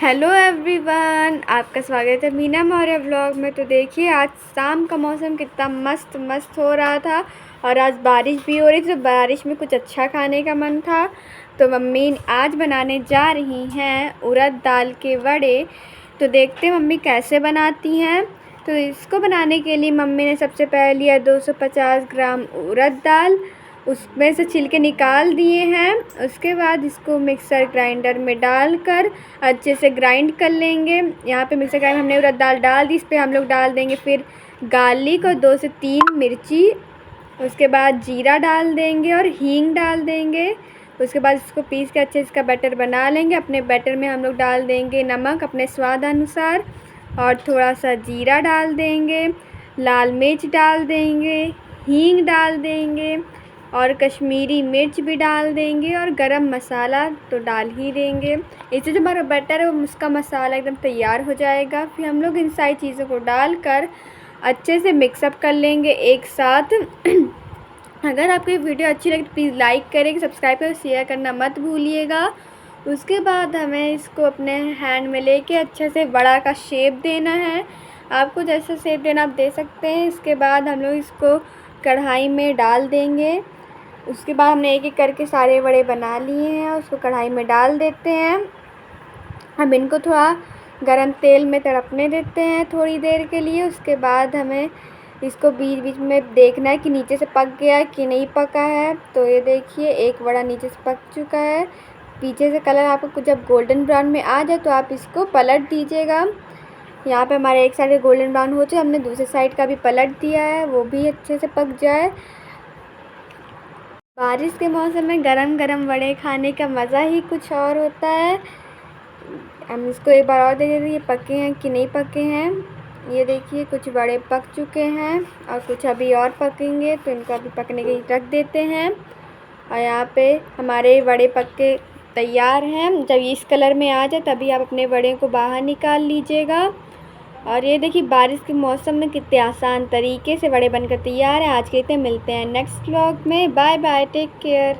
Hello everyone, आपका स्वागत है मीना मौर्य व्लॉग में। तो देखिए, आज शाम का मौसम कितना मस्त मस्त हो रहा था और आज बारिश भी हो रही थी। तो बारिश में कुछ अच्छा खाने का मन था, तो मम्मी आज बनाने जा रही हैं उड़द दाल के वड़े। तो देखते हैं मम्मी कैसे बनाती हैं। तो इसको बनाने के लिए मम्मी ने सबसे पहले लिया 250 ग्राम उड़द दाल, उसमें से छिलके निकाल दिए हैं। उसके बाद इसको मिक्सर ग्राइंडर में डालकर अच्छे से ग्राइंड कर लेंगे। यहाँ पे मिक्सर ग्राइंडर में हमने उड़द दाल डाल दी, इस पर हम लोग डाल देंगे फिर गार्लिक और 2 से 3 मिर्ची। उसके बाद जीरा डाल देंगे और हींग डाल देंगे। उसके बाद इसको पीस के अच्छे से इसका बैटर बना लेंगे। अपने बैटर में हम लोग डाल देंगे नमक अपने स्वाद अनुसार और थोड़ा सा जीरा डाल देंगे, लाल मिर्च डाल देंगे, हींग डाल देंगे और कश्मीरी मिर्च भी डाल देंगे और गरम मसाला तो डाल ही देंगे। इससे जो हमारा बैटर है वो उसका मसाला एकदम तैयार हो जाएगा। फिर हम लोग इन सारी चीज़ों को डालकर अच्छे से मिक्सअप कर लेंगे एक साथ। अगर आपको ये वीडियो अच्छी लगे तो प्लीज़ लाइक करें, सब्सक्राइब करें, शेयर करना मत भूलिएगा। उसके बाद हमें इसको अपने हैंड में लेके अच्छे से बड़ा का शेप देना है। आपको जैसा शेप देना आप दे सकते हैं। इसके बाद हम लोग इसको कढ़ाई में डाल देंगे। उसके बाद हमने एक एक करके सारे वड़े बना लिए हैं और उसको कढ़ाई में डाल देते हैं। हम इनको थोड़ा गरम तेल में तड़पने देते हैं थोड़ी देर के लिए। उसके बाद हमें इसको बीच बीच में देखना है कि नीचे से पक गया है कि नहीं पका है। तो ये देखिए, एक वड़ा नीचे से पक चुका है। पीछे से कलर आपको जब गोल्डन ब्राउन में आ जाए तो आप इसको पलट दीजिएगा। यहाँ पे हमारे एक साइड गोल्डन ब्राउन हो जाए, हमने दूसरे साइड का भी पलट दिया है, वो भी अच्छे से पक जाए। बारिश के मौसम में गरम गरम वड़े खाने का मज़ा ही कुछ और होता है। हम इसको एक बार और देख लेते हैं ये पके हैं कि नहीं पके हैं। ये देखिए, कुछ वड़े पक चुके हैं और कुछ अभी और पकेंगे, तो इनको अभी पकने के लिए रख देते हैं। और यहाँ पे हमारे वड़े पक के तैयार हैं। जब इस कलर में आ जाए तभी आप अपने वड़े को बाहर निकाल लीजिएगा। और ये देखिए, बारिश के मौसम में कितने आसान तरीके से वड़े बनकर तैयार हैं। आज के लिए मिलते हैं नेक्स्ट व्लॉग में। Bye bye, take care.